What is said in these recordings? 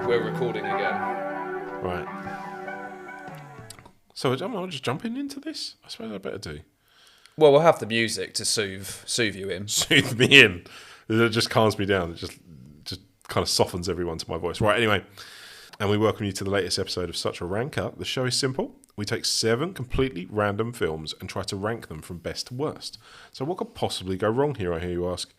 We're recording again. Right. So am I just jumping into this? I suppose I better do. Well, we'll have the music to soothe you in. Soothe me in. It just calms me down. It just kind of softens everyone to my voice. Right, anyway. And we welcome you to the latest episode of Such a Ranker. The show is simple. We take 7 completely random films and try to rank them from best to worst. So what could possibly go wrong here, I hear you ask?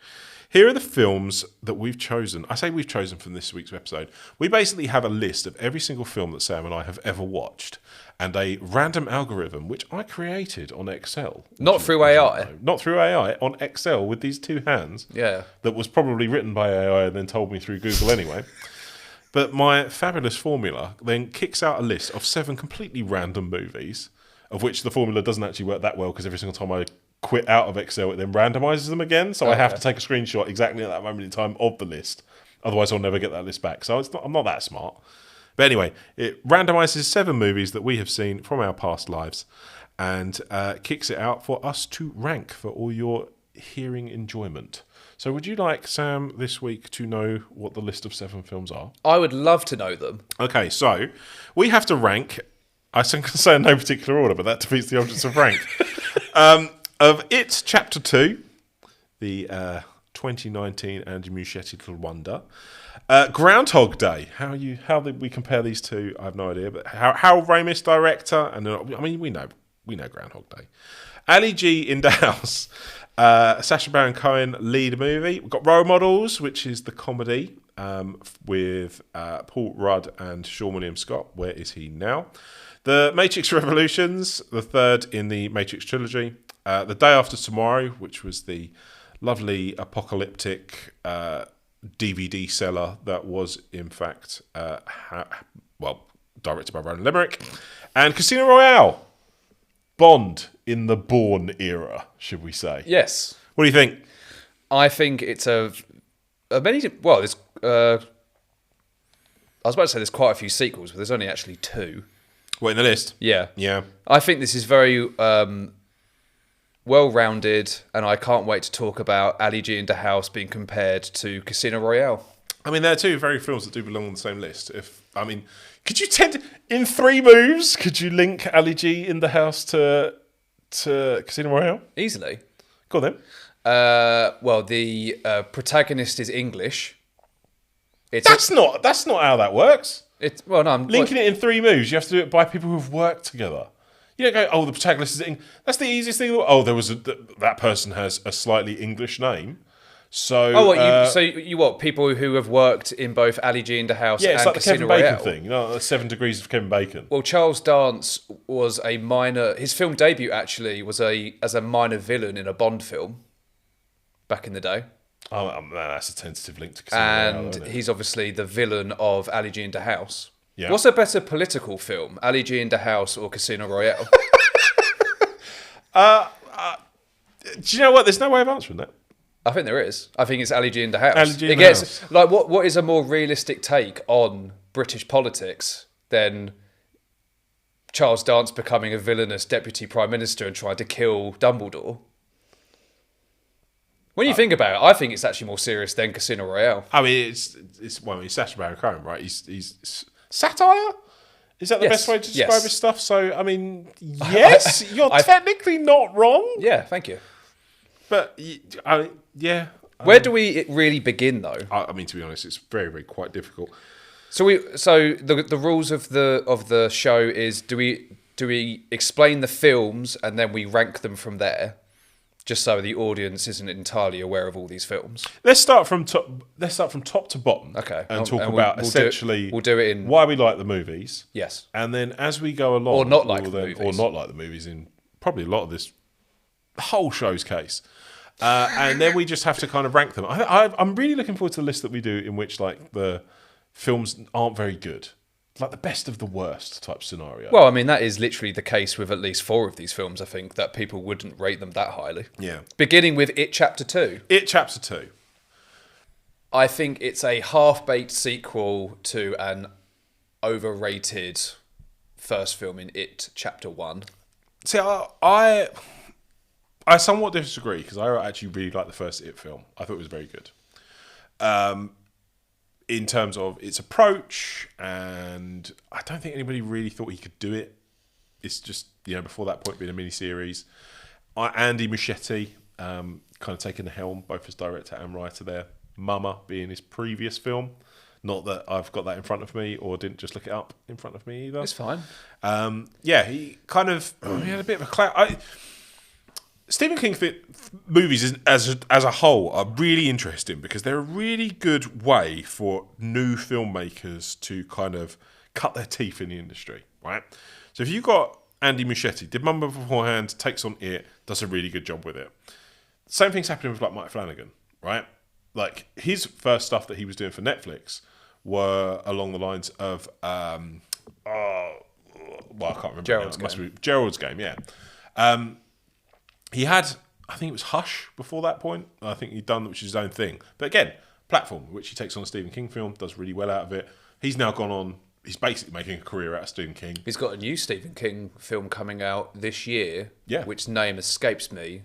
Here are the films that we've chosen. I say we've chosen from this week's episode. We basically have a list of every single film that Sam and I have ever watched and a random algorithm which I created on Excel. Not through AI. Not through AI, on Excel with these 2 hands. Yeah. That was probably written by AI and then told me through Google anyway. But my fabulous formula then kicks out a list of 7 completely random movies, of which the formula doesn't actually work that well because every single time I quit out of Excel, it then randomizes them again. So I have to take a screenshot exactly at that moment in time of the list. Otherwise, I'll never get that list back. So I'm not that smart. But anyway, it randomizes 7 movies that we have seen from our past lives and kicks it out for us to rank for all your hearing enjoyment. So would you like, Sam, this week to know what the list of 7 films are? I would love to know them. Okay, so we have to rank. I can say in no particular order, but that defeats the objects of rank. Of It Chapter 2, the 2019 Andy Muschietti Little Wonder. Groundhog Day. How did we compare these two? I have no idea. But how Ramis director, and I mean we know Groundhog Day. Ali G in the House. Sacha Baron Cohen lead movie. We've got Role Models, which is the comedy with Paul Rudd and Sean William Scott. Where is he now? The Matrix Revolutions, the third in the Matrix trilogy. The Day After Tomorrow, which was the lovely apocalyptic DVD seller that was, in fact, directed by Roland Emmerich. And Casino Royale. Bond in the Bourne era, should we say? Yes. What do you think? I think it's I was about to say there's quite a few sequels, but there's only actually 2. What, in the list? Yeah. Yeah. I think this is very well-rounded, and I can't wait to talk about Ali G in the House being compared to Casino Royale. I mean, there are 2 very films that do belong on the same list. Could you in 3 moves, could you link Ali G in the House to Casino Royale? Easily. Go on then. The protagonist is English. That's not how that works. I'm Linking it in 3 moves, you have to do it by people who've worked together. You don't go, the protagonist is That's the easiest thing. That person has a slightly English name. So, people who have worked in both Ali G in the House and it's like Casino the Kevin Royale. Bacon thing, 7 Degrees of Kevin Bacon. Well, Charles Dance was a minor. His film debut actually was as a minor villain in a Bond film back in the day. Oh, man, that's a tentative link to Casino Royale, And isn't it? he's obviously the villain of Ali G in the House. Yeah. What's a better political film, Ali G in the House or Casino Royale? Do you know what? There's no way of answering that. I think there is. I think it's Ali G in the House. Ali G in the House. Like what is a more realistic take on British politics than Charles Dance becoming a villainous deputy prime minister and trying to kill Dumbledore? When you think about it, I think it's actually more serious than Casino Royale. I mean, it's Sacha Baron Cohen, right? He's satire. Is that the best way to describe his stuff? So, I mean, yes, you're technically not wrong. Yeah, thank you. But yeah. Where do we really begin, though? I mean, to be honest, it's very, very quite difficult. So the rules of the show is do we explain the films and then we rank them from there, just so the audience isn't entirely aware of all these films. Let's start from top to bottom. Okay, and talk about essentially we'll do it in why we like the movies. Yes, and then as we go along, or not like the movies, or not like the movies in probably a lot of this whole show's case. And then we just have to kind of rank them. I'm really looking forward to the list that we do in which like the films aren't very good. Like the best of the worst type scenario. Well, I mean, that is literally the case with at least 4 of these films, I think, that people wouldn't rate them that highly. Yeah. Beginning with It Chapter 2. It Chapter 2. I think it's a half-baked sequel to an overrated first film in It Chapter 1. See, I somewhat disagree because I actually really like the first It film. I thought it was very good. in terms of its approach, and I don't think anybody really thought he could do it. It's just, before that point being a miniseries. Andy Muschietti kind of taking the helm, both as director and writer there. Mama being his previous film. Not that I've got that in front of me or didn't just look it up in front of me either. It's fine. He kind of he had a bit of a clout. Stephen King movies as a whole are really interesting because they're a really good way for new filmmakers to kind of cut their teeth in the industry, right? So if you've got Andy Muschietti, did Mumba beforehand, takes on It, does a really good job with it. Same thing's happening with like Mike Flanagan, right? Like his first stuff that he was doing for Netflix were along the lines of I can't remember. Gerald's now. It must be Gerald's Game, yeah. He had, I think it was Hush before that point. I think he'd done, which is his own thing. But again, platform, which he takes on a Stephen King film, does really well out of it. He's now gone on, he's basically making a career out of Stephen King. He's got a new Stephen King film coming out this year, which name escapes me,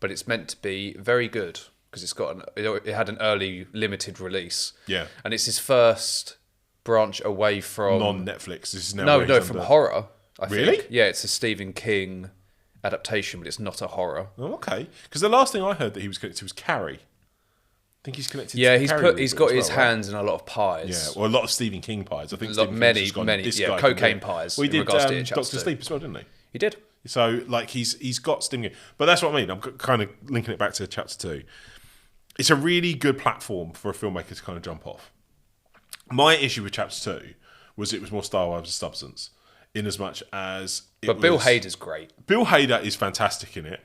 but it's meant to be very good because it had an early limited release. Yeah. And it's his first branch away from... Non-Netflix. This is now from horror, I Really? think. Yeah, it's a Stephen King adaptation, but it's not a horror. Oh, okay. Because the last thing I heard that he was connected to was Carrie. I think he's connected. Yeah, to he's Carrie got as his well, right? hands in a lot of pies. Yeah, or a lot of Stephen King pies. I think many, cocaine pies. Well, he in did regards to it, Doctor Sleep as well, didn't he? He did. So like he's got Stephen King, but that's what I mean. I'm kind of linking it back to chapter 2. It's a really good platform for a filmmaker to kind of jump off. My issue with chapter 2 was it was more Star Wars substance, in as much as. Bill Hader's great. Bill Hader is fantastic in it,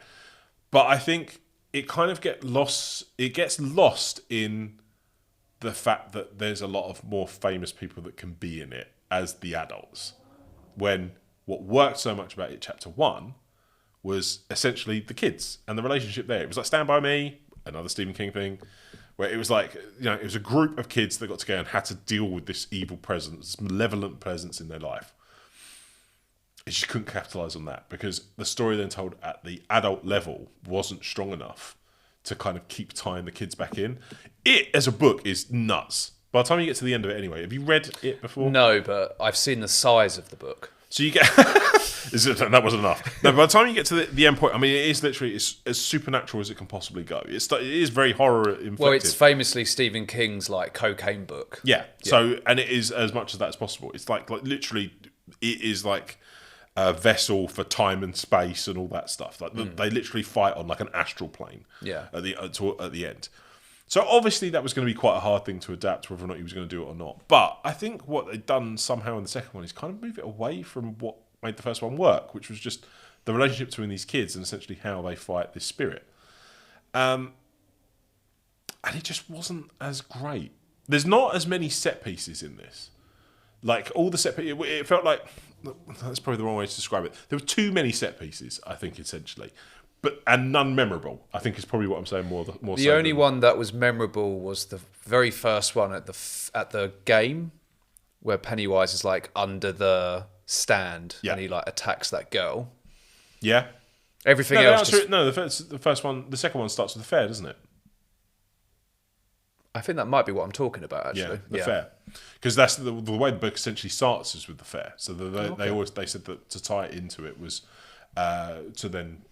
but I think it kind of gets lost. It gets lost in the fact that there's a lot of more famous people that can be in it as the adults. When what worked so much about it, chapter 1, was essentially the kids and the relationship there. It was like Stand By Me, another Stephen King thing, where it was like, it was a group of kids that got together and had to deal with this evil presence, this malevolent presence in their life. And she couldn't capitalise on that because the story then told at the adult level wasn't strong enough to kind of keep tying the kids back in. It, as a book, is nuts. By the time you get to the end of it anyway, have you read it before? No, but I've seen the size of the book. So you get... that wasn't enough. No, by the time you get to the end point, I mean, it is literally as supernatural as it can possibly go. It is very horror-inflected. Well, it's famously Stephen King's, like, cocaine book. Yeah. So, and it is as much as that as possible. It's like literally, it is like a vessel for time and space and all that stuff. Like they literally fight on like an astral plane. Yeah. At the end. So obviously that was going to be quite a hard thing to adapt, whether or not he was going to do it or not. But I think what they've done somehow in the second one is kind of move it away from what made the first one work, which was just the relationship between these kids and essentially how they fight this spirit. And it just wasn't as great. There's not as many set pieces in this. Like all the set pieces, it felt like, that's probably the wrong way to describe it. There were too many set pieces, I think, essentially. And none memorable, I think is probably what I'm saying more. The only one that was memorable was the very first one at the game, where Pennywise is like under the stand and he like attacks that girl. Yeah. Everything else. The first one, the second one starts with the fair, doesn't it? I think that might be what I'm talking about. Actually, yeah, the fair, because that's the way the book essentially starts is with the fair. So they said that to tie it into it was to then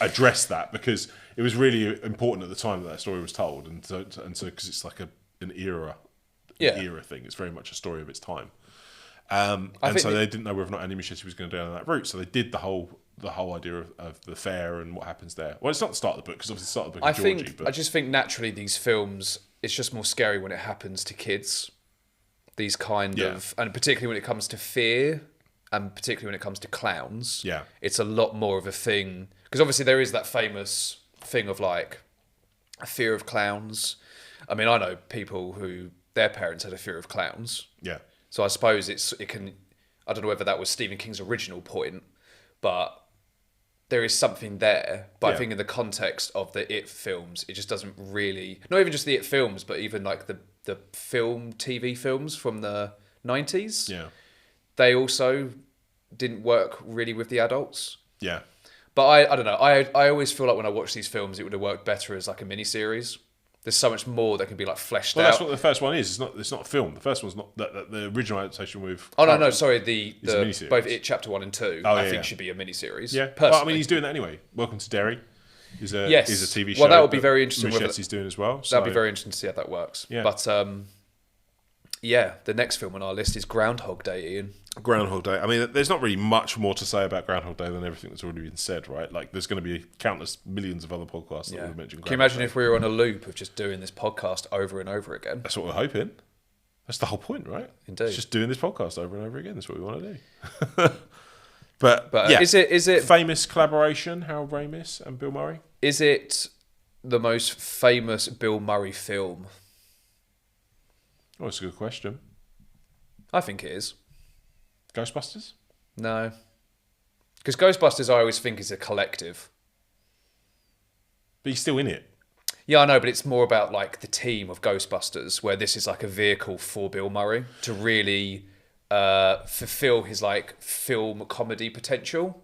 address that, because it was really important at the time that story was told, and so because it's like an era thing. It's very much a story of its time. And so they didn't know whether or not Andy Muschietti was going to go down that route. So they did the whole idea of the fair and what happens there. Well, it's not the start of the book, because obviously the start of the book is Georgie. I just think naturally these films, it's just more scary when it happens to kids. These kind of, and particularly when it comes to fear, and particularly when it comes to clowns. Yeah. It's a lot more of a thing. Because obviously there is that famous thing of like a fear of clowns. I mean, I know people who their parents had a fear of clowns. Yeah. So I suppose it can, I don't know whether that was Stephen King's original point, but there is something there. But I think in the context of the It films, it just doesn't really, not even just the It films, but even like the TV films from the 90s. Yeah. They also didn't work really with the adults. Yeah. But I don't know. I always feel like when I watch these films, it would have worked better as like a miniseries. There's so much more that can be like fleshed Well, out. that's what the first one is. It's not a film. The first one's not the original adaptation with. Oh no, sorry. The a miniseries. both It Chapter 1 and 2, Oh, I yeah, think yeah. should be a miniseries. Yeah, personally. well, I mean, he's doing that anyway. Welcome to Derry is a Yes. TV show. Well, that would be very interesting whether- He's doing as well. That'd be very interesting to see how that works. Yeah. But yeah, the next film on our list is Groundhog Day, Ian. Groundhog Day. I mean, there's not really much more to say about Groundhog Day than everything that's already been said, right? Like, there's going to be countless millions of other podcasts that Yeah. would have mentioned. Can you imagine if we were on a loop of just doing this podcast over and over again? That's what we're hoping. That's the whole point, right? Indeed. It's just doing this podcast over and over again. That's what we want to do. but But is it famous collaboration? Harold Ramis and Bill Murray. is it the most famous Bill Murray film? Oh, that's a good question. I think it is. Ghostbusters. No, because Ghostbusters I always think is a collective. But he's still in it. Yeah, I know, but it's more about like the team of Ghostbusters, where this is like a vehicle for Bill Murray to really fulfill his like film comedy potential.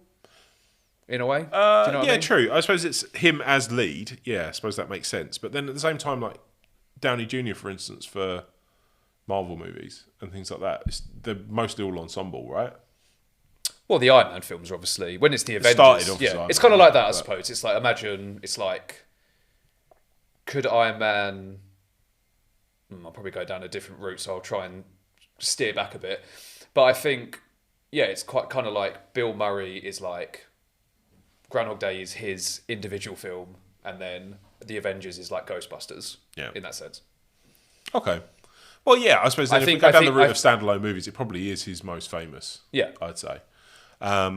In a way, do you know what I mean? True. I suppose it's him as lead. Yeah, I suppose that makes sense. But then at the same time, like Downey Jr., for instance, for Marvel movies and things like that, they're mostly all ensemble, right? Well, the Iron Man films are obviously when it's the Avengers. started off as Yeah, Iron it's Man, kind of like that, I but- suppose. It's like imagine it's like could Iron Man? I'll probably go down a different route, so I'll try and steer back a bit. But I think, yeah, it's quite kind of like Bill Murray is like Groundhog Day is his individual film, and then the Avengers is like Ghostbusters. Yeah. In that sense. Okay. Well, yeah, I suppose then if we think- go I down the think- route I- of standalone movies, it probably is his most famous. Yeah. I'd say. I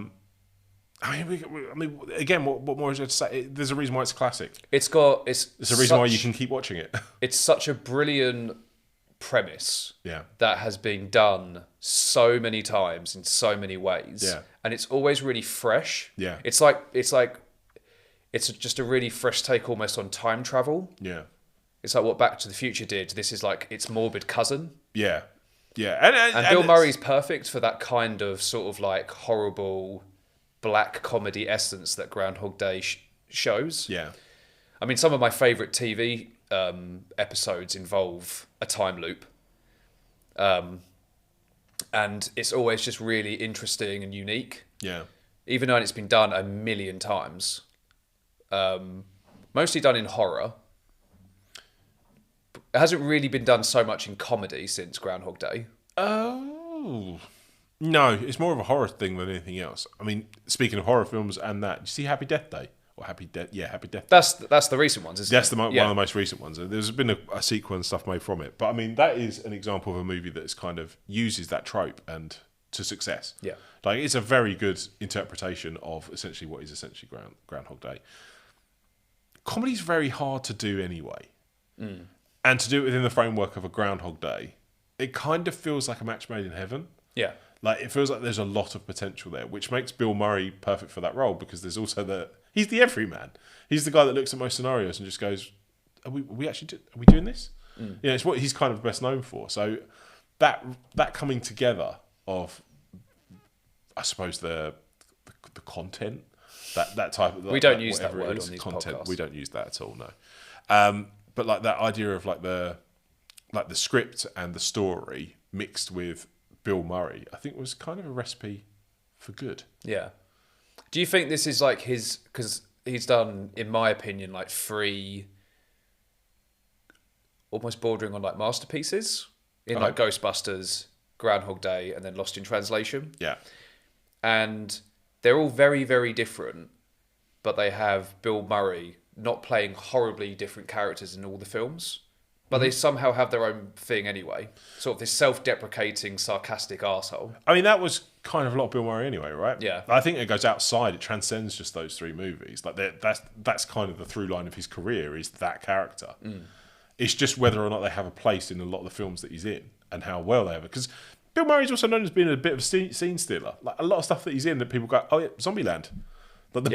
mean, again, what more is there to say? There's a reason why it's a classic. It's There's a reason why you can keep watching it. It's such a brilliant premise. Yeah. That has been done so many times in so many ways. Yeah. And it's always really fresh. Yeah. It's just a really fresh take almost on time travel. Yeah. It's like what Back to the Future did. This is like its morbid cousin. Yeah. Yeah. And Bill Murray's perfect for that kind of sort of like horrible black comedy essence that Groundhog Day shows. Yeah. I mean, some of my favourite TV episodes involve a time loop. And it's always just really interesting and unique, Yeah. even though it's been done a million times. Mostly done in horror. It hasn't really been done so much in comedy since Groundhog Day. Oh. No, it's more of a horror thing than anything else. I mean, speaking of horror films and that, you see Happy Death Day? Or Happy Death Day. That's the recent ones, isn't That's it? one of the most recent ones. There's been a sequel and stuff made from it. But I mean, that is an example of a movie that is kind of uses that trope and to success. Yeah. Like, it's a very good interpretation of essentially what is essentially Groundhog Day. Comedy's very hard to do anyway. And to do it within the framework of a Groundhog Day, it kind of feels like a match made in heaven. Yeah. Like, it feels like there's a lot of potential there, which makes Bill Murray perfect for that role because there's also he's the everyman. He's the guy that looks at most scenarios and just goes, are we doing this? You know, it's what he's kind of best known for. So that coming together of, I suppose, the content, that type of... We don't use that whatever it word is, on these content. podcasts. We don't use that at all, no. But like that idea of like the script and the story mixed with Bill Murray, I think was kind of a recipe for good. Yeah. Do you think this is like his... Because he's done, in my opinion, like 3... almost bordering on like masterpieces in like Ghostbusters, Groundhog Day, and then Lost in Translation. Yeah. And they're all very, very different, but they have Bill Murray not playing horribly different characters in all the films, but they somehow have their own thing anyway. Sort of this self-deprecating, sarcastic arsehole. I mean, that was kind of a lot of Bill Murray anyway, right? Yeah. I think it goes outside. It transcends just those 3 movies. Like that's kind of the through line of his career is that character. It's just whether or not they have a place in a lot of the films that he's in and how well they have it. Because Bill Murray's also known as being a bit of a scene stealer. Like a lot of stuff that he's in that people go, oh yeah, Zombieland. Like the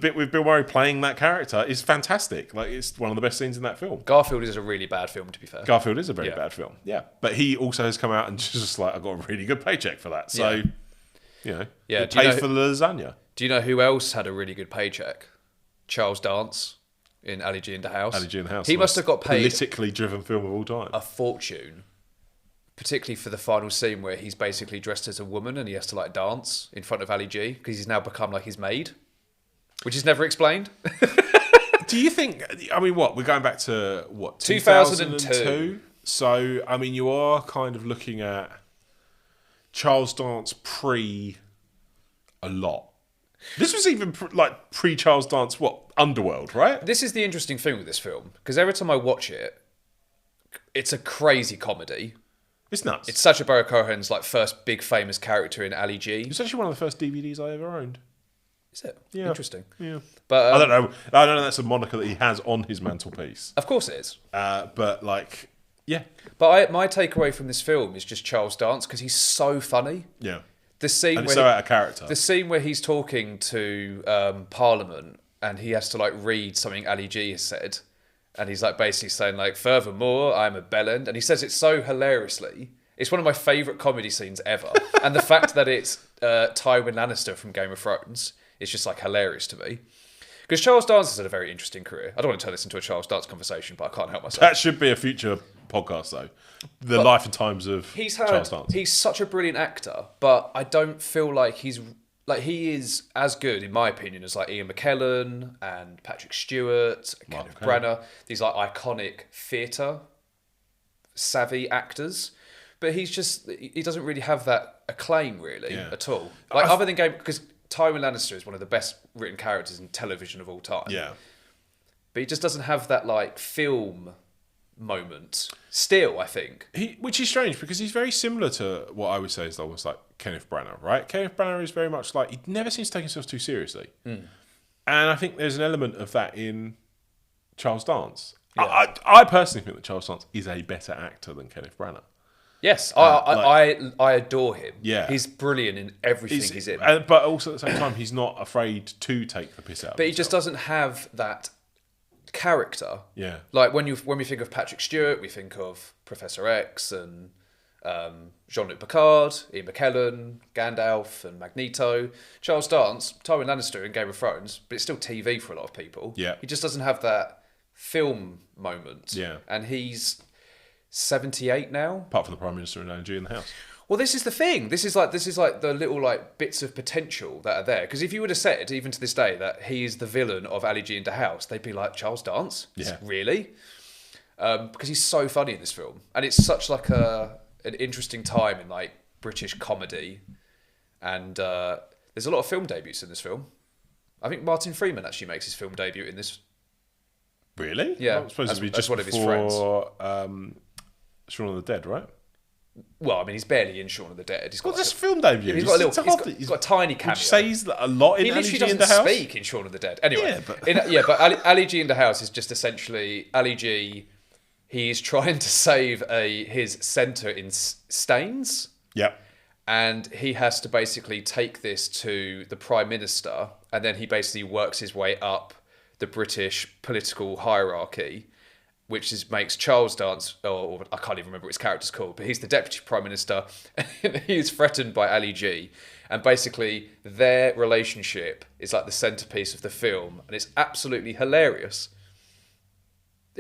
bit with Bill Murray playing that character is fantastic. Like it's one of the best scenes in that film. Garfield is a really bad film, to be fair. Garfield is a very Yeah. bad film. Yeah. But he also has come out and just like, I got a really good paycheck for that. So, Yeah. you know, Yeah, it do you paid know- for the lasagna. Do you know who else had a really good paycheck? Charles Dance. in Ali G in the House. Ali G in the House. He the must have got most paid politically driven film of all time. a fortune, particularly for the final scene where he's basically dressed as a woman and he has to like dance in front of Ali G because he's now become like his maid, which is never explained. Do you think? I mean, what we're going back to? What 2002? So I mean, you are kind of looking at Charles Dance pre a lot. This was even pre Charles Dance. What Underworld, right? This is the interesting thing with this film because every time I watch it, it's a crazy comedy. It's nuts. It's Sacha Baron Cohen's like first big famous character in Ali G. It's actually one of the first DVDs I ever owned. Is it? Yeah. Interesting. Yeah. But I don't know. I don't know. That's a moniker that he has on his mantelpiece. Of course it is. But like, yeah, But my takeaway from this film is just Charles Dance because he's so funny. yeah. The scene And where it's so out of character. the scene where he's talking to Parliament and he has to like read something Ali G has said, and he's like basically saying like, "Furthermore, I'm a bellend," and he says it so hilariously. It's one of my favourite comedy scenes ever, and the fact that it's Tywin Lannister from Game of Thrones is just like hilarious to me. Because Charles Dance has had a very interesting career. I don't want to turn this into a Charles Dance conversation, but I can't help myself. That should be a future podcast, though. The life and times of Charles Dance. He's such a brilliant actor, but I don't feel like he is as good, in my opinion, as like Ian McKellen and Patrick Stewart, Kenneth Branagh. These like iconic theatre savvy actors. But he doesn't really have that acclaim really at all. Like other than because Tywin Lannister is one of the best written characters in television of all time. Yeah. But he just doesn't have that like film moment still, I think. Which is strange because he's very similar to what I would say is almost like Kenneth Branagh, right? Kenneth Branagh is very much like, he never seems to take himself too seriously. And I think there's an element of that in Charles Dance. Yeah. I personally think that Charles Dance is a better actor than Kenneth Branagh. Yes, I adore him. Yeah. He's brilliant in everything he's in. But also at the same time, he's not afraid to take the piss out of But he just doesn't have that character. Yeah. Like when we think of Patrick Stewart, we think of Professor X and Jean-Luc Picard, Ian McKellen, Gandalf and Magneto. Charles Dance, Tywin Lannister in Game of Thrones, but it's still TV for a lot of people. Yeah. He just doesn't have that film moment. Yeah. And he's 78 now. Apart from the Prime Minister and Andrew in the House. Well, this is the thing. This is like the little like bits of potential that are there. Because if you would have said, even to this day, that he is the villain of Ali G in the House, they'd be like, Charles Dance? Yeah. Really? Because he's so funny in this film, and it's such like an interesting time in like British comedy, and there's a lot of film debuts in this film. I think Martin Freeman actually makes his film debut in this. Really? Yeah, I suppose as it'd be one just of his friends. before Shaun of the Dead, right? Well, I mean, he's barely in Shaun of the Dead. He's got Well, like that's film debut. He's got a It's little. He's got a tiny cameo. Which says a lot in He Ali literally G in doesn't the House. speak in Shaun of the Dead. Anyway, Yeah, but- Ali G in the House is just essentially Ali G. He's trying to save his centre in Staines, Yep. and he has to basically take this to the Prime Minister, and then he basically works his way up the British political hierarchy, which makes Charles Dance, or I can't even remember what his character's called, but he's the Deputy Prime Minister, and he's threatened by Ali G. And basically, their relationship is like the centrepiece of the film, and it's absolutely hilarious.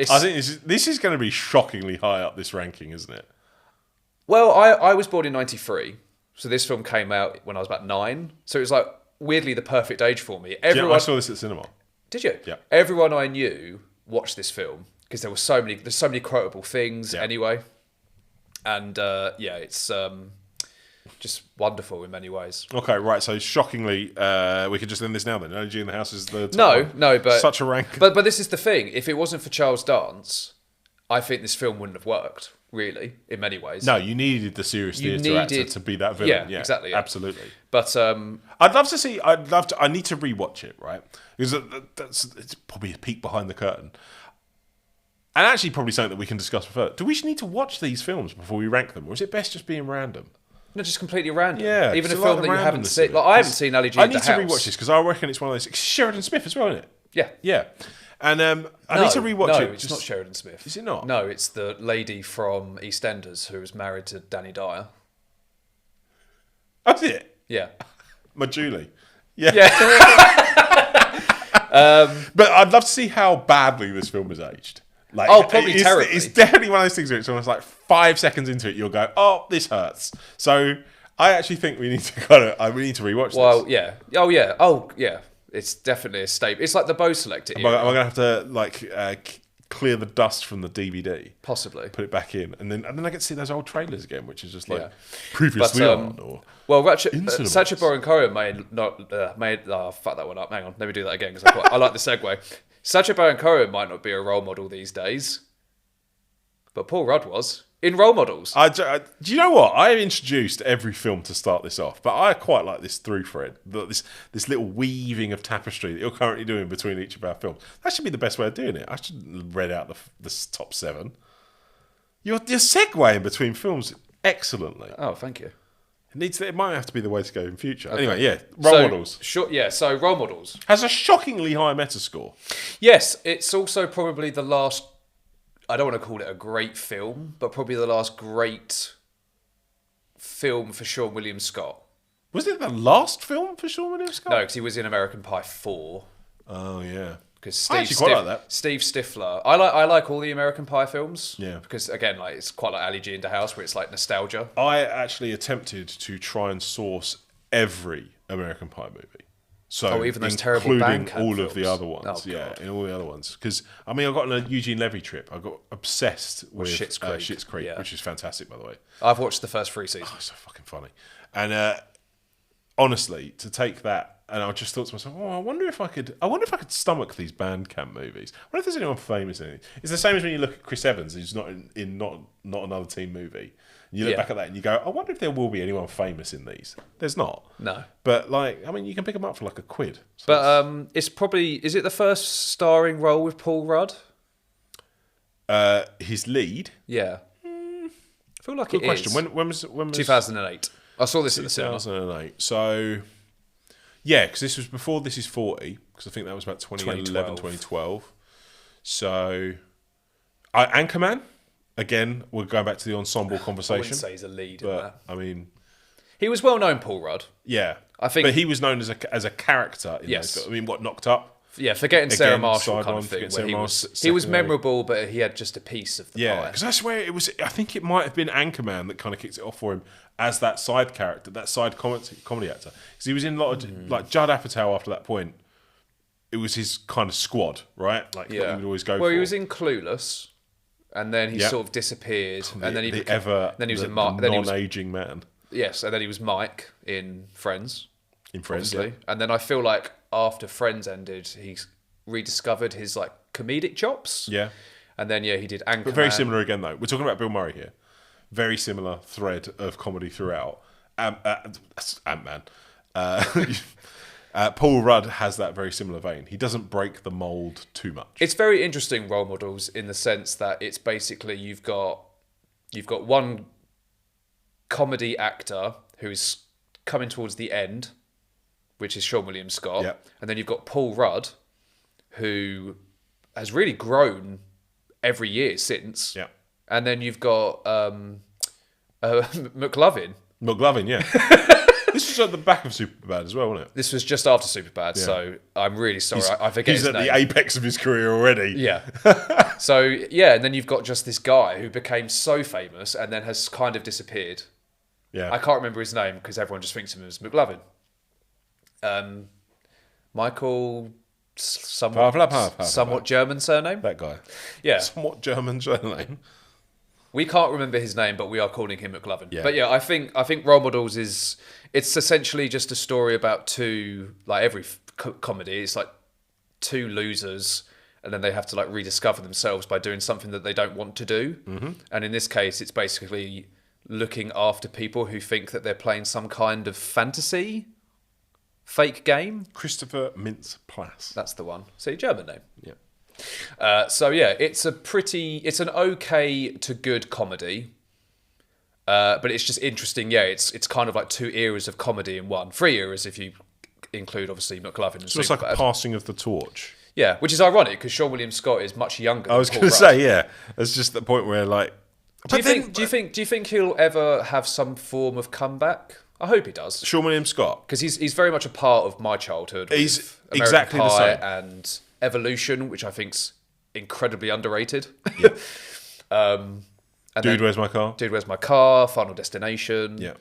I think this is going to be shockingly high up this ranking, isn't it? Well, I was born in 93, so this film came out when I was about 9, so it was like weirdly the perfect age for me. Yeah, I saw this at cinema. Did you? Yeah. Everyone I knew watched this film because there's so many quotable things anyway, and it's just wonderful in many ways. Okay, right. So shockingly, we could just end this now. Then Ali G in the House is the top No, one. no, but such a rank. But this is the thing. If it wasn't for Charles Dance, I think this film wouldn't have worked. Really, in many ways. No, you needed the serious theatre actor to be that villain. Yeah, exactly. Yeah. Absolutely. But I'd love to see. I need to rewatch it, right? Because it's probably a peek behind the curtain, and actually probably something that we can discuss further. Do we need to watch these films before we rank them, or is it best just being random? no, just completely random. Yeah, even a so film like that you the haven't randomness seen. of it. Like I haven't seen Ali G I in the need to House. rewatch this because I reckon it's one of those. It's Sheridan Smith as well, isn't it? Yeah. Yeah, and I need to rewatch no, it. it's not Sheridan Smith. Is it not? No, it's the lady from EastEnders who was married to Danny Dyer. That's it. Yeah. My Julie. Yeah. But I'd love to see how badly this film is aged. Like, Oh, probably terribly. It's definitely one of those things where it's almost like 5 seconds into it, you'll go, "Oh, this hurts." So I actually think we need to we need to rewatch Well, this. yeah. Oh, yeah. Oh, yeah. It's definitely a staple. It's like the Bo Selector Am I era, gonna have to clear the dust from the DVD, possibly. put it back in, and then I get to see those old trailers again, which is just like Yeah. previously But, on. Or Well, cinemas. Sacha Baron Cohen made. Oh, fuck that one up. Hang on, let me do that again because I like the segue. Sacha Baron Cohen might not be a role model these days, but Paul Rudd was in Role Models. do you know what? I introduced every film to start this off, but I quite like this through thread, this little weaving of tapestry that you're currently doing between each of our films. That should be the best way of doing it. I should read out the top 7. You're segueing between films excellently. Oh, thank you. It might have to be the way to go in future. Anyway, yeah, Role Models So Role Models. has a shockingly high Metascore. Yes, it's also probably the last. I don't want to call it a great film, but probably the last great film for Sean William Scott. Was it the last film for Sean William Scott? No, because he was in American Pie 4. Oh yeah. Because I actually quite like that. Steve Stifler. I like all the American Pie films. Yeah. Because again, like it's quite like Ali G in the House, where it's like nostalgia. I actually attempted to try and source every American Pie movie. So Even those terrible including Bandcamp all of the films. other ones. Oh, yeah, God. in all the other ones. Because, I mean, I got on a Eugene Levy trip. I got obsessed with Schitt's Creek. Schitt's Creek, Yeah. which is fantastic, by the way. I've watched the first 3 seasons. Oh, it's so fucking funny. And honestly, to take that, and I just thought to myself, I wonder if I could stomach these Bandcamp movies. I wonder if there's anyone famous in it. It's the same as when you look at Chris Evans, who's not in not another teen movie. You look Yeah. back at that and you go, I wonder if there will be anyone famous in these. There's not. No. But like, I mean, you can pick them up for like £1. So But it's probably, is it the first starring role with Paul Rudd? his lead. Yeah. I feel like Good it question. is. When was 2008. I saw this at the cinema. 2008. So yeah, because this was before This Is 40. Because I think that was about 2011, 2012. So Anchorman. Again, we're going back to the ensemble I wouldn't conversation. say he's a lead in But that. I mean, He was well known, Paul Rudd. yeah, I think- But he was known as a character. In Yes. those. I mean, what Knocked Up? Yeah, forgetting Sarah Again, Marshall side kind one, of thing. forgetting Where Sarah he was secondary. memorable, but he had just a piece of the Yeah, pie. because I swear it was. I think it might have been Anchorman that kind of kicked it off for him as that side character, that side comedy actor. Because he was in a lot of like Judd Apatow. After that point, it was his kind of squad, right? Like that Yeah. he would always go Well, for. he was in Clueless, and then he Yep. sort of disappeared, and then he the became, then he was the in then he was non-aging man yes, and then he was Mike in Friends, in Friends. obviously, and then I feel like after Friends ended, he rediscovered his like comedic chops. Yeah. And then he did Anchorman. But very similar again, though. We're talking about Bill Murray here. Very similar thread of comedy throughout. Ant-Man. Paul Rudd has that very similar vein. He doesn't break the mold too much. It's very interesting role models in the sense that it's basically you've got one comedy actor who's coming towards the end, which is Sean William Scott, Yep. and then you've got Paul Rudd, who has really grown every year since. Yeah. And then you've got McLovin. McLovin, yeah. This was at the back of Superbad as well, wasn't it? This was just after Superbad, so I'm really sorry. I forget He's his at name. the apex of his career already. Yeah. So, yeah, and then you've got just this guy who became so famous and then has kind of disappeared. Yeah. I can't remember his name because everyone just thinks of him as McLovin. Michael, somewhat German surname. That guy. Yeah. Somewhat German surname. We can't remember his name, but we are calling him McLovin. Yeah. But yeah, I think Role Models it's essentially just a story about two, like every comedy, it's like two losers, and then they have to like rediscover themselves by doing something that they don't want to do. Mm-hmm. And in this case, it's basically looking after people who think that they're playing some kind of fantasy fake game. Christopher Mintz-Plasse. That's the one. See, German name. Yeah. So yeah, it's an okay to good comedy, but it's just interesting. Yeah, it's kind of like two eras of comedy in one. 3 eras if you include obviously McLovin and So it's like a Superbad. passing of the torch. Yeah, which is ironic because Sean William Scott is much younger. I was than going Paul to Rudd. say, yeah. It's just the point where, like... Do you think he'll ever have some form of comeback I hope he does. Sean William Scott. Because he's very much a part of my childhood. He's with American exactly the Pie same. And Evolution, which I think's incredibly underrated. Yeah. And Dude, then Where's My Car? Dude, Where's My Car? Final Destination. Yeah.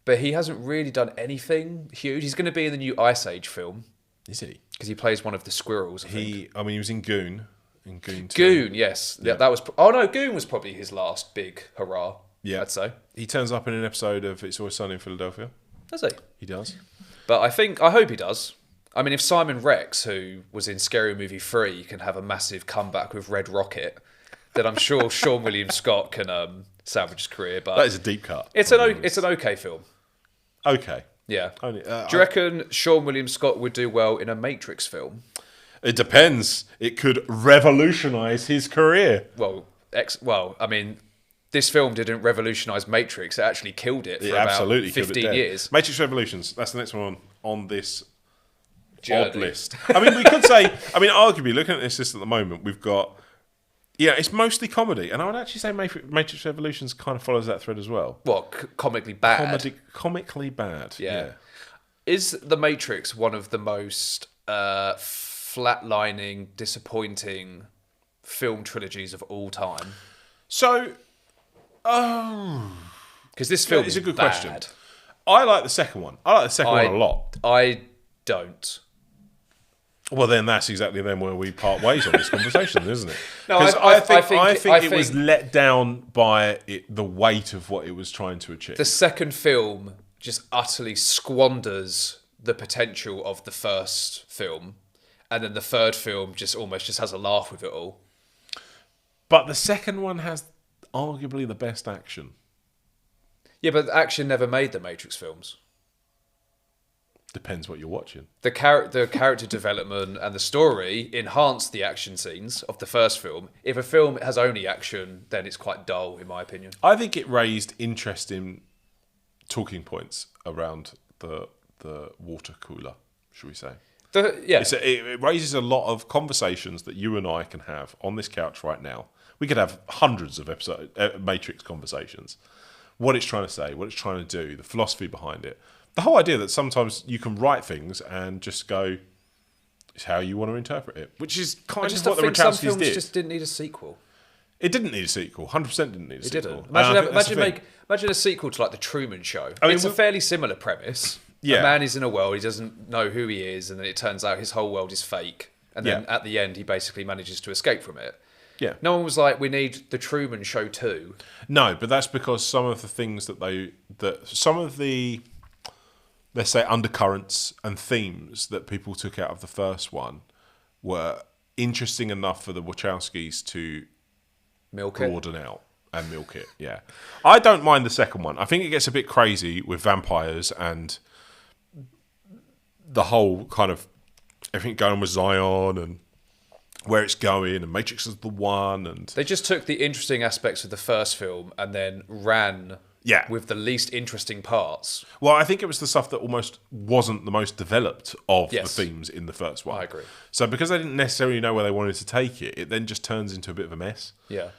But he hasn't really done anything huge. He's going to be in the new Ice Age film Is he? because he plays one of the squirrels. I think. He was in Goon. In Goon 2. Goon, yes, that was. Oh no, Goon was probably his last big hurrah. Yeah. I'd say. He turns up in an episode of It's Always Sunny in Philadelphia. Does he? He does. But I hope he does. I mean, if Simon Rex, who was in Scary Movie 3, can have a massive comeback with Red Rocket, then I'm sure Sean William Scott can salvage his career. But That is a deep cut. it's an okay film. Okay. Yeah. Only, Do you reckon Sean William Scott would do well in a Matrix film? It depends. It could revolutionise his career. Well, I mean, this film didn't revolutionise Matrix. It actually killed it for It about absolutely killed it 15 dead. years. Matrix Revolutions. That's the next one on this Journey. odd list. I mean, we could say. I mean, arguably, looking at this list at the moment, we've got. Yeah, it's mostly comedy, and I would actually say Matrix Revolutions kind of follows that thread as well. What, comically bad? Comically bad. Yeah. Is The Matrix one of the most flatlining, disappointing film trilogies of all time? So, Because this film it's a good bad. question. I like the second one. I like the second one a lot. I don't. Well, then that's exactly then where we part ways on this conversation, isn't it? No, 'Cause I think it was think- let down by the weight of what it was trying to achieve. The second film just utterly squanders the potential of the first film, and then the third film just almost just has a laugh with it all. But the second one has arguably the best action. Yeah, but action never made the Matrix films. Depends what you're watching. The character development and the story enhance the action scenes of the first film. If a film has only action, then it's quite dull, in my opinion. I think it raised interesting talking points around the water cooler, should we say? It raises a lot of conversations that you and I can have on this couch right now. We could have hundreds of Matrix conversations. What it's trying to say, what it's trying to do, the philosophy behind it. The whole idea that sometimes you can write things and just go, it's how you want to interpret it, which is kind of what the think some Wachowskis films did. just didn't need a sequel. It didn't need a sequel. 100% didn't need a It sequel. didn't. And I think that's the thing. Imagine a sequel to like The Truman Show. I mean, It's a fairly similar premise. Yeah. A man is in a world, he doesn't know who he is, and then it turns out his whole world is fake. And then Yeah. at the end, he basically manages to escape from it. Yeah. No one was like, we need The Truman Show 2. No, but that's because some of the things some of the, let's say, undercurrents and themes that people took out of the first one were interesting enough for the Wachowskis to Milk it. broaden out and milk it. Yeah, I don't mind the second one. I think it gets a bit crazy with vampires and the whole kind of everything going with Zion and where it's going, and Matrix is the one, and They just took the interesting aspects of the first film and then ran Yeah. with the least interesting parts. well, I think it was the stuff that almost wasn't the most developed of Yes. the themes in the first one. I agree. So because they didn't necessarily know where they wanted to take it, it then just turns into a bit of a mess. Yeah.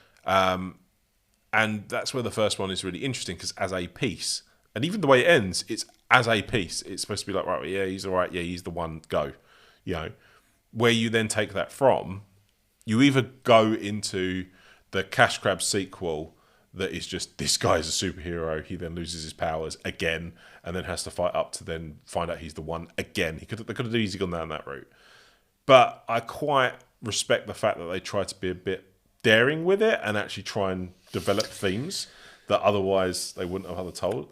And that's where the first one is really interesting, because as a piece, and even the way it ends, it's as a piece. It's supposed to be like, right, yeah, he's all right, yeah, he's the one, go. You know, where you then take that from, you either go into the Cash Grab sequel that is just, this guy's a superhero, he then loses his powers again, and then has to fight up to then find out he's the one again. They could have easily gone down that route. But I quite respect the fact that they try to be a bit daring with it and actually try and develop themes that otherwise they wouldn't have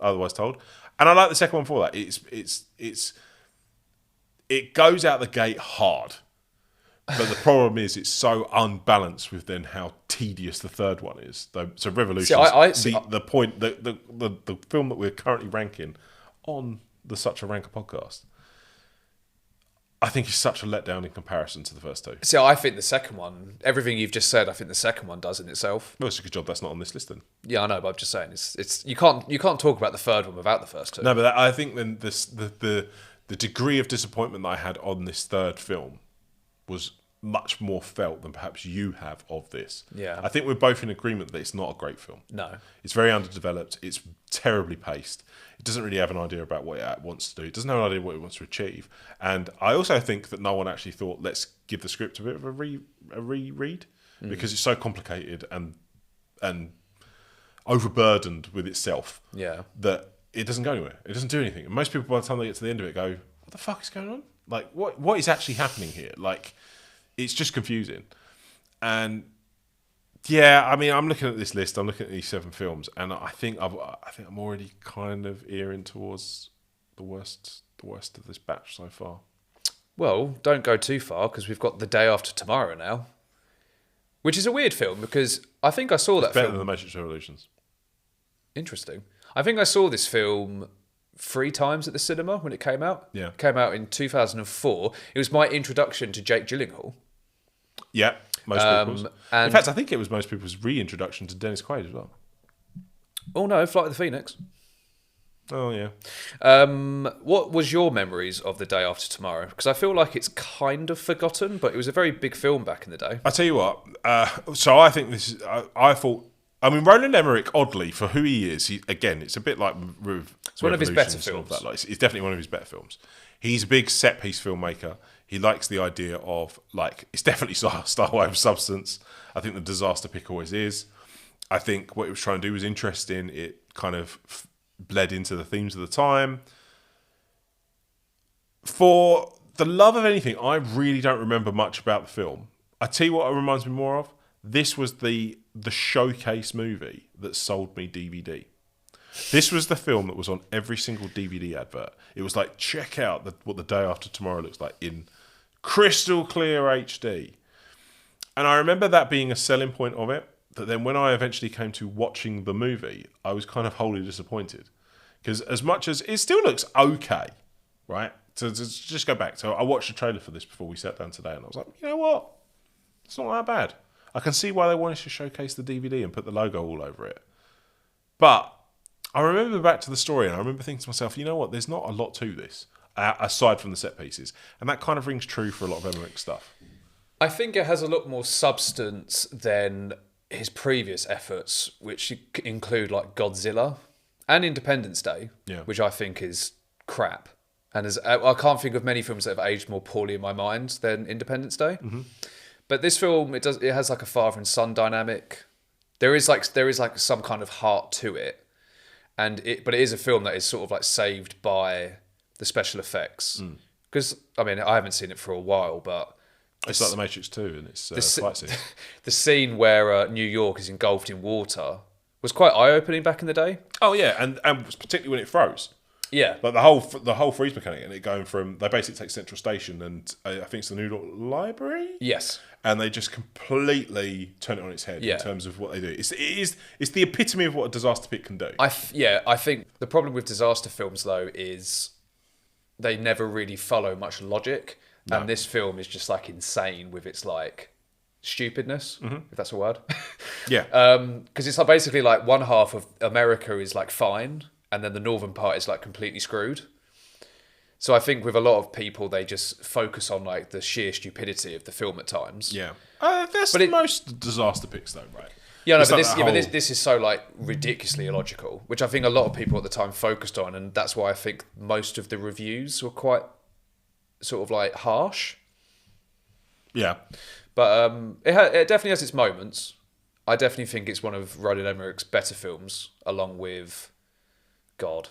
otherwise told. And I like the second one for that. It goes out the gate hard. But the problem is it's so unbalanced with then how tedious the third one is. So Revolution, the film that we're currently ranking on the Such a Ranker podcast, I think is such a letdown in comparison to the first two. See, I think the second one, everything you've just said, I think the second one does in itself. Well, it's a good job that's not on this list then. Yeah, I know, but I'm just saying, it's you can't talk about the third one without the first two. No, but I think then the degree of disappointment that I had on this third film was much more felt than perhaps you have of this. Yeah. I think we're both in agreement that it's not a great film. No. It's very underdeveloped. It's terribly paced. It doesn't really have an idea about what it wants to do. It doesn't have an idea what it wants to achieve. And I also think that no one actually thought, let's give the script a bit of a reread because it's so complicated and overburdened with itself Yeah. that it doesn't go anywhere. It doesn't do anything. And most people, by the time they get to the end of it, go, what the fuck is going on? Like, what is actually happening here? Like, it's just confusing. And yeah, I mean, I'm looking at this list. I'm looking at these 7 films, and I think I'm already kind of earing towards the worst of this batch so far. Well, don't go too far because we've got The Day After Tomorrow now, which is a weird film because I think I saw that Better film. than The Matrix Revolutions. Interesting. I think I saw this film 3 times at the cinema when it came out. Yeah. It came out in 2004. It was my introduction to Jake Gyllenhaal. Yeah, most people's. In and- fact, I think it was most people's reintroduction to Dennis Quaid as well. Oh no, Flight of the Phoenix. Oh yeah. What was your memories of The Day After Tomorrow? Because I feel like it's kind of forgotten, but it was a very big film back in the day. I tell you what. So I think this is. I thought. I mean, Roland Emmerich, oddly for who he is, it's a bit like. It's one of his better films. It's definitely one of his better films. He's a big set piece filmmaker. He likes the idea of it's definitely Star Wars substance. I think the disaster pick always is. I think what it was trying to do was interesting. It kind of bled into the themes of the time. For the love of anything, I really don't remember much about the film. I tell you what it reminds me more of. This was the showcase movie that sold me DVD. This was the film that was on every single DVD advert. It was like, check out what The Day After Tomorrow looks like in crystal clear HD. And I remember that being a selling point of it. That then when I eventually came to watching the movie, I was kind of wholly disappointed. Because as much as it still looks okay, right? So to just go back. So I watched the trailer for this before we sat down today, and I was like, you know what? It's not that bad. I can see why they wanted to showcase the DVD and put the logo all over it. But I remember back to the story, and I remember thinking to myself, you know what? There's not a lot to this, aside from the set pieces. And that kind of rings true for a lot of Emmerich stuff. I think it has a lot more substance than his previous efforts, which include like Godzilla and Independence Day, which I think is crap. And I can't think of many films that have aged more poorly in my mind than Independence Day. Mm-hmm. But this film, it has like a father and son dynamic. There is like some kind of heart to it, but it is a film that is sort of like saved by the special effects. Because I mean, I haven't seen it for a while, but it's like The Matrix 2 and it's fight scene. The scene where New York is engulfed in water was quite eye-opening back in the day. Oh yeah, and particularly when it froze. Yeah, like the whole freeze mechanic and it going from they basically take Central Station and I think it's the New York Library. Yes, and they just completely turn it on its head in terms of what they do. It's the epitome of what a disaster pick can do. I think the problem with disaster films though is they never really follow much logic, and this film is just like insane with its like stupidness, if that's a word. Yeah, because it's like basically like one half of America is like fine, and then the northern part is like completely screwed. So I think with a lot of people, they just focus on like the sheer stupidity of the film at times. Yeah, that's most disaster picks though, right? Yeah, no, but this is so like ridiculously illogical, which I think a lot of people at the time focused on, and that's why I think most of the reviews were quite sort of like harsh. Yeah, but it definitely has its moments. I definitely think it's one of Roland Emmerich's better films, along with God.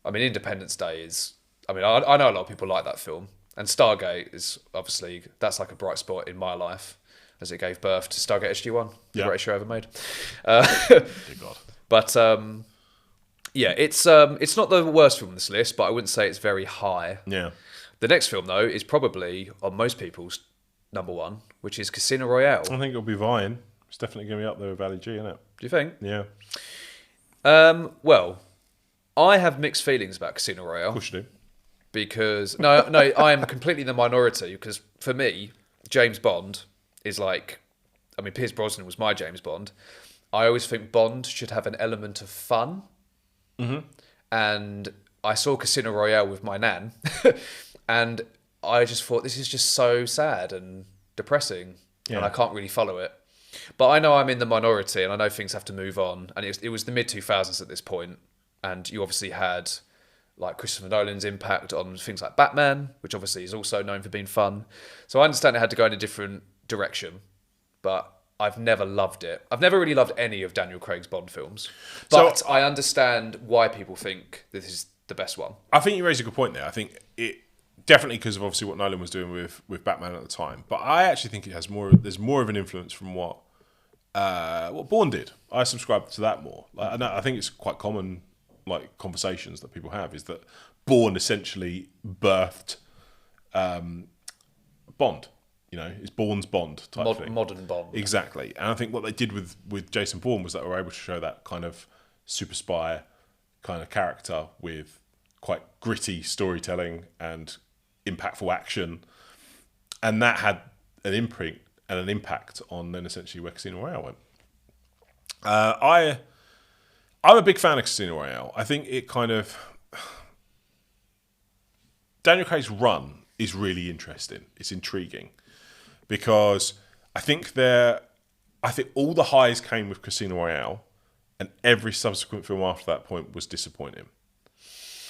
I mean, Independence Day is. I mean, I know a lot of people like that film, and Stargate is obviously that's like a bright spot in my life, as it gave birth to Stargate SG-1, the greatest show ever made. Dear God. But it's not the worst film on this list, but I wouldn't say it's very high. Yeah. The next film though is probably on most people's number one, which is Casino Royale. I think it'll be vying. It's definitely going to be up there with Ali G, isn't it? Do you think? Yeah. Well, I have mixed feelings about Casino Royale. Of course you do. Because no, I am completely in the minority. Because for me, James Bond is like, I mean, Pierce Brosnan was my James Bond. I always think Bond should have an element of fun. Mm-hmm. And I saw Casino Royale with my nan, and I just thought this is just so sad and depressing, and Yeah. I can't really follow it. But I know I'm in the minority, and I know things have to move on. And it was the mid 2000s at this point, and you obviously had like Christopher Nolan's impact on things like Batman, which obviously is also known for being fun. So I understand it had to go in a different direction, but I've never loved it. I've never really loved any of Daniel Craig's Bond films, but I understand why people think this is the best one. I think you raise a good point there. I think it definitely because of obviously what Nolan was doing with Batman at the time, but I actually think it has more. There's more of an influence from what Bourne did. I subscribe to that more. Like, I think it's quite common, like conversations that people have, is that Bourne essentially birthed Bond. You know, it's Bourne's Bond type thing. Modern Bond. Exactly. And I think what they did with Jason Bourne was that they were able to show that kind of super spy kind of character with quite gritty storytelling and impactful action. And that had an imprint and an impact on then essentially where Casino Royale went. I'm a big fan of Casino Royale. I think it kind of... Daniel Craig's run is really interesting. It's intriguing. Because I think all the highs came with Casino Royale, and every subsequent film after that point was disappointing.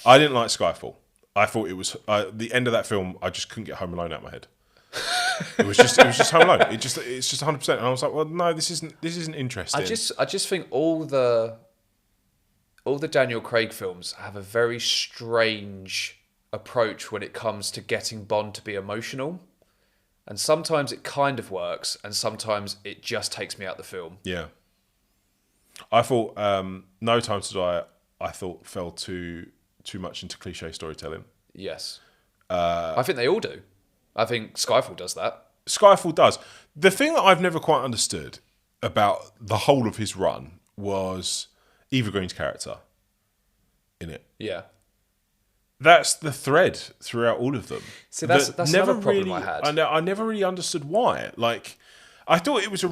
I didn't like Skyfall. I thought it was the end of that film. I just couldn't get Home Alone out of my head. It was just Home Alone. It's just 100%. And I was like, well, no, this isn't interesting. I just think all the Daniel Craig films have a very strange approach when it comes to getting Bond to be emotional. And sometimes it kind of works, and sometimes it just takes me out the film. Yeah. I thought No Time to Die, I thought fell too much into cliche storytelling. Yes. I think they all do. I think Skyfall does that. Skyfall does. The thing that I've never quite understood about the whole of his run was Eva Green's character in it. Yeah. That's the thread throughout all of them. See, that's another problem really, I had. I never really understood why. Like, I thought it was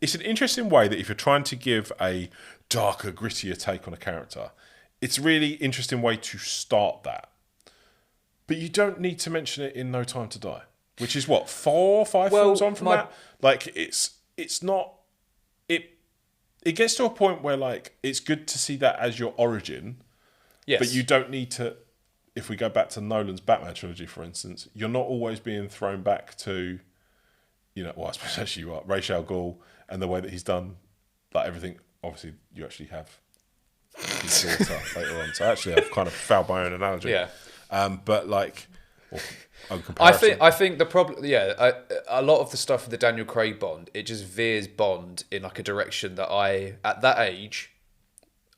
it's an interesting way that if you're trying to give a darker, grittier take on a character, it's a really interesting way to start that. But you don't need to mention it in No Time to Die, which is what, 4 or 5 films on from that? Like, it's not... It gets to a point where, like, it's good to see that as your origin, Yes. but you don't need to... If we go back to Nolan's Batman trilogy, for instance, you're not always being thrown back to, I suppose actually you are, Ra's al Ghul, and the way that he's done, like, everything. Obviously, you actually have his daughter later on. So actually, I've kind of fouled my own analogy. Yeah. But like, comparison. I think the problem, a lot of the stuff with the Daniel Craig Bond, it just veers Bond in like a direction that at that age,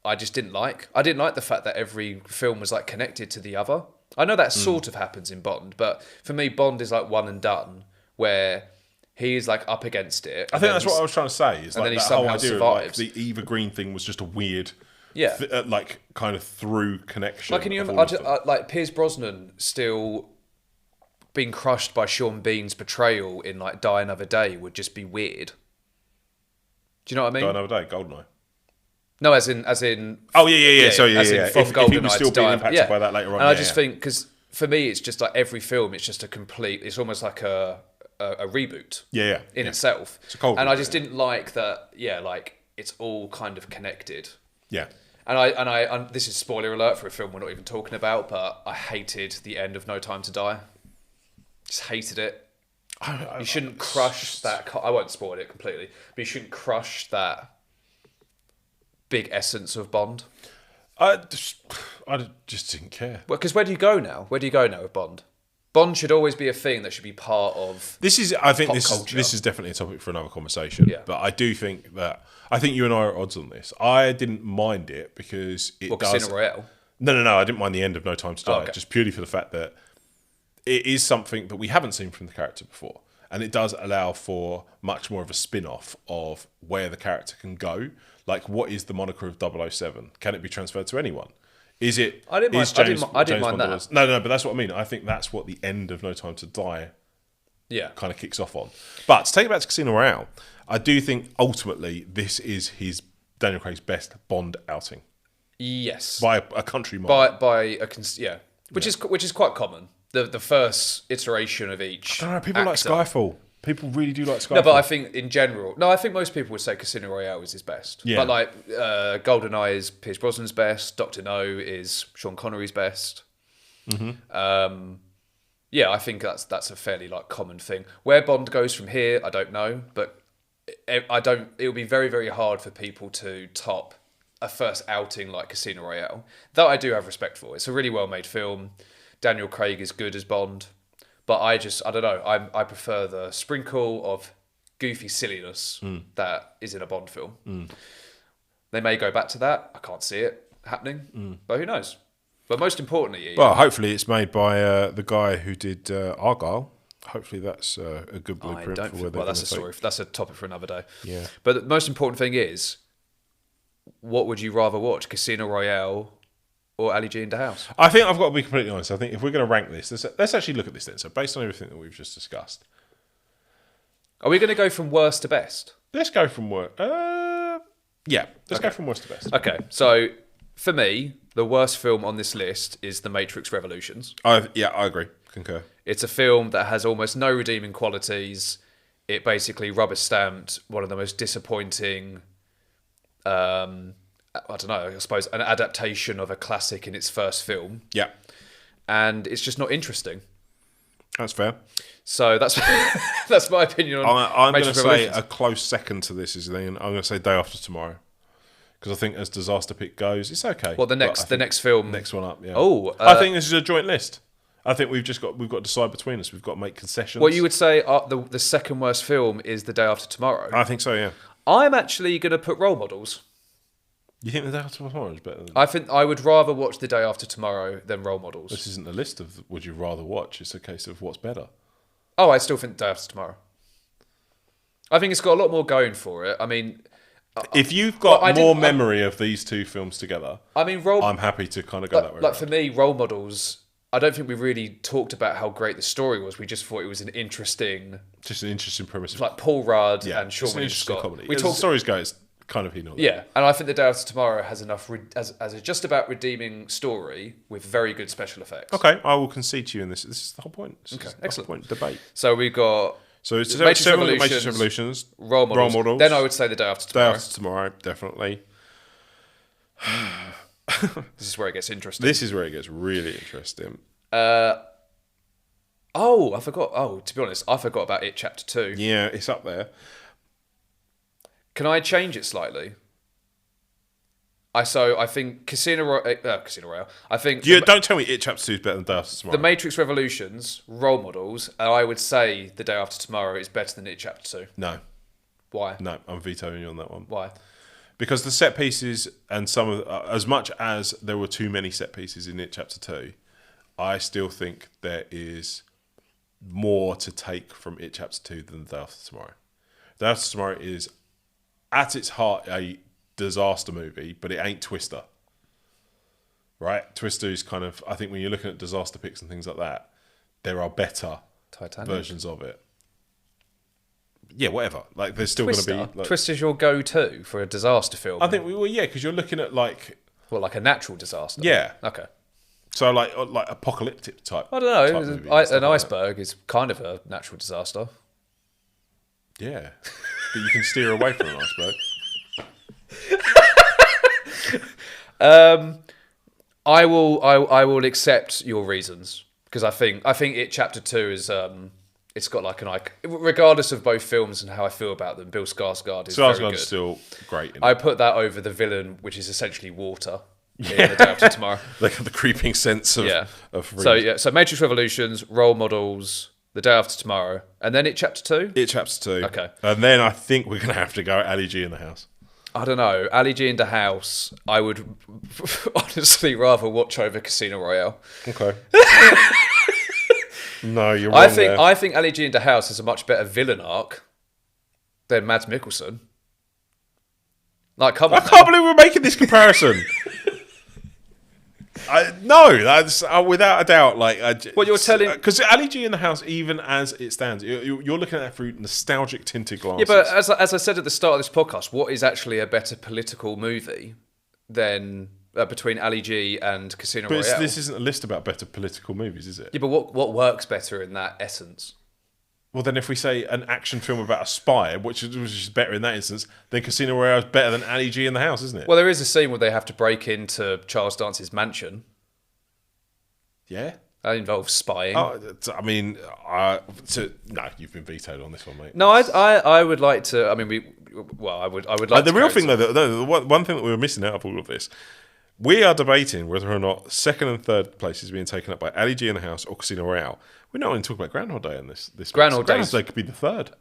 I just didn't like. I didn't like the fact that every film was like connected to the other. I know that sort of happens in Bond, but for me, Bond is like one and done, where he's like up against it. I think that's what I was trying to say. Is and like then he that whole somehow idea of like survives. the Eva Green thing was just a weird, like kind of through connection. Like, can you like Pierce Brosnan still being crushed by Sean Bean's betrayal in like Die Another Day would just be weird. Do you know what I mean? Die Another Day, Goldeneye. No, as in. Oh yeah. So as in from if he GoldenEye was still to being Die- impacted by that later on, and I just think because for me, it's just like every film, it's just it's almost like a reboot. Yeah. In itself. It's a cold and reboot, I just didn't like that. Yeah, like it's all kind of connected. Yeah. And this is spoiler alert for a film we're not even talking about, but I hated the end of No Time to Die. Just hated it. You shouldn't crush that. I won't spoil it completely, but you shouldn't crush that big essence of Bond. I just didn't care. Well, because where do you go now? Where do you go now with Bond? Bond should always be a thing that should be part of. I think pop this culture. is definitely a topic for another conversation. Yeah. But I do think you and I are at odds on this. I didn't mind it because it does. Casino Royale. No. I didn't mind the end of No Time to Die, okay. just purely for the fact that it is something that we haven't seen from the character before, and it does allow for much more of a spin-off of where the character can go. Like, what is the moniker of 007? Can it be transferred to anyone? Is it? I didn't mind James that. Bond No, but that's what I mean. I think that's what the end of No Time to Die kind of kicks off on. But to take it back to Casino Royale, I do think ultimately this is Daniel Craig's best Bond outing. Yes. By a country mile. Which is quite common. The first iteration of each. I don't know, people actor. like Skyfall. People really do like Skyfall. No, but I think in general, I think most people would say Casino Royale is his best. Yeah. But like GoldenEye is Pierce Brosnan's best. Doctor No is Sean Connery's best. Yeah, I think that's a fairly like common thing. Where Bond goes from here, I don't know, but I don't. It would be very, very hard for people to top a first outing like Casino Royale. That I do have respect for. It's a really well made film. Daniel Craig is good as Bond, but I don't know. I prefer the sprinkle of goofy silliness that is in a Bond film. They may go back to that. I can't see it happening, but who knows? But most importantly, Well, hopefully it's made by the guy who did Argyle. Hopefully that's a good blueprint for where they're that's going a to story. take. That's a topic for another day. Yeah. But the most important thing is, what would you rather watch, Casino Royale or Ali G in the House? I think I've got to be completely honest. I think if we're going to rank this, let's actually look at this then. So based on everything that we've just discussed, Are we going to go from worst to best? let's go from worst. Let's go from worst to best. Okay, so for me, the worst film on this list is The Matrix Revolutions. I agree. Concur. It's a film that has almost no redeeming qualities. It basically rubber stamped one of the most disappointing, I don't know, I suppose an adaptation of a classic in its first film. Yeah, And it's just not interesting. that's fair. So that's that's my opinion on I'm going to Matrix say Revolutions. a close second to this is then I'm going to say Day After Tomorrow, because I think as disaster pick goes, it's okay. Well, the But I next think film. next one up. Yeah. Oh, I think this is a joint list. I think we've got to decide between us. We've got to make concessions. what you would say the second worst film is The Day After Tomorrow. I think so. Yeah. I'm actually going to put Role Models. You think The Day After Tomorrow is better than? I think I would rather watch The Day After Tomorrow than Role Models. This isn't a list of would you rather watch. It's a case of what's better. Oh, I still think Day After Tomorrow. I think it's got a lot more going for it. I mean, If you've got Well, more memory of these two films together, Role I'm happy to kind of go that way. like for me, Role Models. I don't think we really talked about how great the story was. We just thought it was an interesting, Just an interesting premise. Of, like Paul Rudd yeah, and Sean it's an William interesting Scott. comedy. We As talked, the stories go, it's kind of here nor there. yeah, and I think The Day After Tomorrow has enough as a just about redeeming story with very good special effects. Okay, I will concede to you in this. This is the whole point. This is the whole excellent. point. Debate. So we've got So it's Matrix several Revolutions, Matrix Revolutions, Role Models. Then I would say The Day After Day Tomorrow. After Tomorrow, definitely. This is where it gets interesting. This is where it gets really interesting. I forgot. Oh, to be honest, I forgot about It Chapter 2. Yeah, it's up there. Can I change it slightly? I think Casino Royale. I think Don't tell me It Chapter 2 is better than Day After Tomorrow. The Matrix Revolutions, Role Models, and I would say The Day After Tomorrow is better than It Chapter 2. No, Why? I'm vetoing you on that one. Why? Because the set pieces and some of as much as there were too many set pieces in It Chapter 2, I still think there is more to take from It Chapter 2 than The Day After Tomorrow. Day After Tomorrow is at its heart a disaster movie, but it ain't Twister. Right? Twister is kind of, I think when you're looking at disaster picks and things like that, there are better Titanic. versions of it. Yeah, whatever. Like there's still going to Twister. be like, Twister's your go-to for a disaster film. I think because you're looking at like like a natural disaster. Yeah. Okay. So like apocalyptic type. I don't type know. movie and stuff An like iceberg is kind of a natural disaster. that. Yeah, but you can steer away from an iceberg. I will accept your reasons because I think It Chapter 2 is it's got like regardless of both films and how I feel about them, Bill Skarsgård is very Skarsgård's good. still great. I put that over the villain, which is essentially water. In The Day After Tomorrow. They got the creeping sense of Yeah. of So Matrix Revolutions, Role Models, The Day After Tomorrow, and then It Chapter 2. It Chapter 2. Okay. And then I think we're going to have to go Ali G in the house. I don't know. Ali G in the House, I would honestly rather watch over Casino Royale. Okay. No, you're wrong there. I think Ali G in the House is a much better villain arc than Mads Mikkelsen. Like, come on. I can't believe we're making this comparison. No, that's without a doubt. Like, What you're telling- because Ali G in the house, even as it stands, you're looking at that through nostalgic tinted glasses. Yeah, but as I said at the start of this podcast, what is actually a better political movie than between Ali G and Casino But Royale? this isn't a list about better political movies, is it? Yeah, but what works better in that essence? Well, then if we say an action film about a spy, which is better in that instance, then Casino Royale is better than Ali G in the House, isn't it? Well, there is a scene where they have to break into Charles Dance's mansion. Yeah. That involves spying. Oh, I mean, no, you've been vetoed on this one, mate. No, I would like to. I mean, I would like. The to real carry thing, on. though, the one thing that we were missing out of all of this, we are debating whether or not second and third places being taken up by Ali G in the House or Casino Royale. We're not even talking about Groundhog Day in this. Groundhog Day Day could be the third.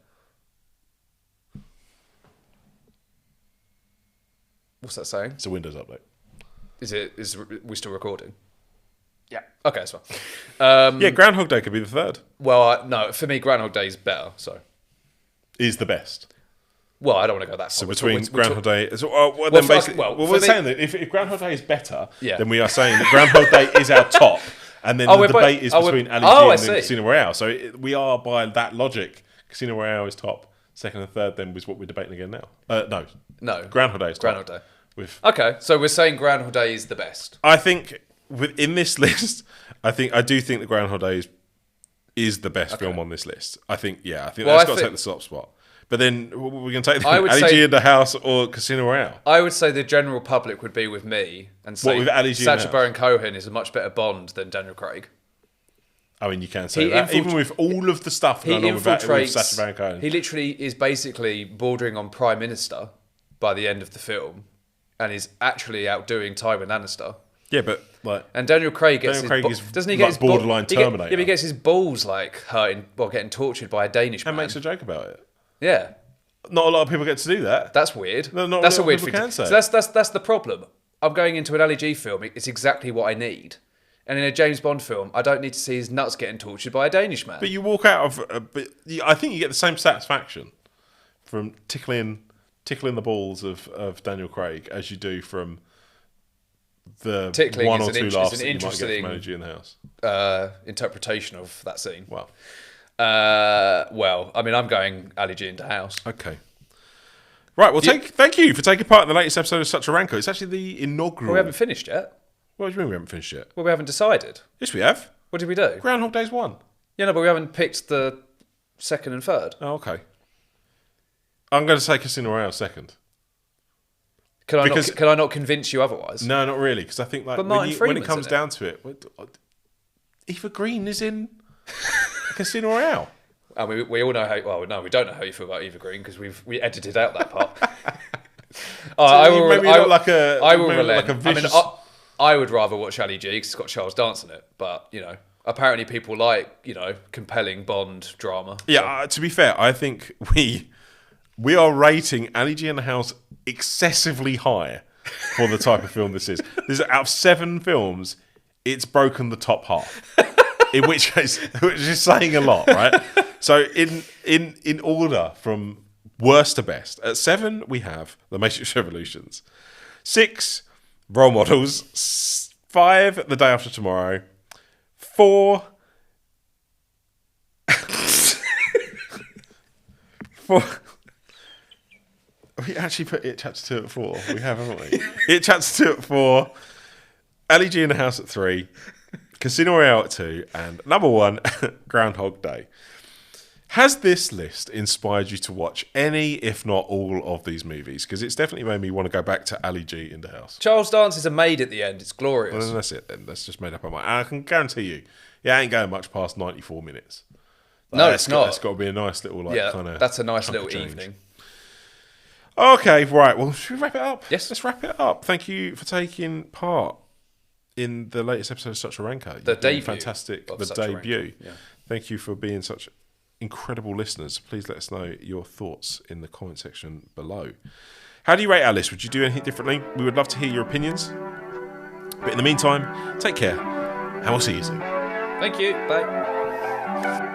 What's that saying? It's a Windows update. Is we still recording? Yeah. Okay, that's fine. Yeah, Groundhog Day could be the third. Well, no, for me, Groundhog Day is better. So, Is the best. well, I don't want to go that far. So between Groundhog Day, we're saying that if Groundhog Day is better, Yeah. then we are saying that Groundhog Day is our top, and then the debate is between Ali G and then Casino Royale. So we are, by that logic, Casino Royale is top. Second and third then was what we're debating again now. No, Groundhog Day is top. Groundhog Day. With Okay, so we're saying Groundhog Day is the best. I think in this list, I do think that Groundhog Day is the best film on this list. I think that's got to take the top spot. But then we're going to take Ali G in the House or Casino Royale. I would say the general public would be with me and say with Ali G in the Sacha House? Baron Cohen is a much better Bond than Daniel Craig. I mean, you can say that. Even with all of the stuff He going on with infiltrates. Sacha Baron Cohen. He literally is basically bordering on Prime Minister by the end of the film, and is actually outdoing Tywin Lannister. Yeah, but And Daniel Craig gets doesn't he get his borderline Terminator. He gets his balls getting tortured by a Danish man. and makes a joke about it. Yeah, Not a lot of people get to do that. that's weird. No, not That's a a lot weird of thing. people can say. So that's the problem. I'm going into an Ali G film. It's exactly what I need. And in a James Bond film, I don't need to see his nuts getting tortured by a Danish man. But you walk out of... I think you get the same satisfaction from tickling the balls of Daniel Craig as you do from the Tickling one is or an two int- laughs is an that you might get interesting- from Ali G in the House. Interpretation of that scene. Wow. Well, I mean, I'm going Ali G into House. Okay. Right, well, thank you for taking part in the latest episode of Such a Ranker. It's actually the inaugural... Well, we haven't finished yet. What do you mean we haven't finished yet? Well, we haven't decided. Yes, we have. What did we do? Groundhog Day's one. Yeah, no, but we haven't picked the second and third. Oh, okay. I'm going to say Casino Royale second. Can I not convince you otherwise? No, not really, because I think But when Martin it Freeman's comes in it. down to it, Eva Green is in Casino Royale. And we all know how. Well, no, we don't know how you feel about Eva Green because we edited out that part. I will relent. vicious... I would rather watch Ali G because it's got Charles Dance in it. But apparently people like compelling Bond drama. Yeah, to be fair, I think we are rating Ali G in the House excessively high for the type of film this is. Out of 7 films, it's broken the top half. In which case, which is saying a lot, right? So in order from worst to best, at 7 we have The Matrix Revolutions, 6 Role Models, 5 The Day After Tomorrow, 4 we actually put It Chapter 2 at 4. We have, haven't we? It Chapter 2 at 4, Ali G in the House at 3, Casino Royale at 2, and number 1, Groundhog Day. Has this list inspired you to watch any, if not all, of these movies? Because it's definitely made me want to go back to Ali G in the House. Charles Dance is a maid at the end. It's glorious. Well, then that's it then. That's just made up my mind. And I can guarantee you, it ain't going much past 94 minutes. No, it's not. It's got to be a nice little kind of... that's a nice chunk little of change. evening. Okay, right. Well, should we wrap it up? Yes. Let's wrap it up. Thank you for taking part in the latest episode of Such a Ranker. The You've been debut fantastic. of The Such a debut. Ranker, yeah. Thank you for being such incredible listeners. Please let us know your thoughts in the comment section below. How do you rate our list? Would you do anything differently? We would love to hear your opinions. But in the meantime, take care, and we'll see you soon. Thank you. Bye.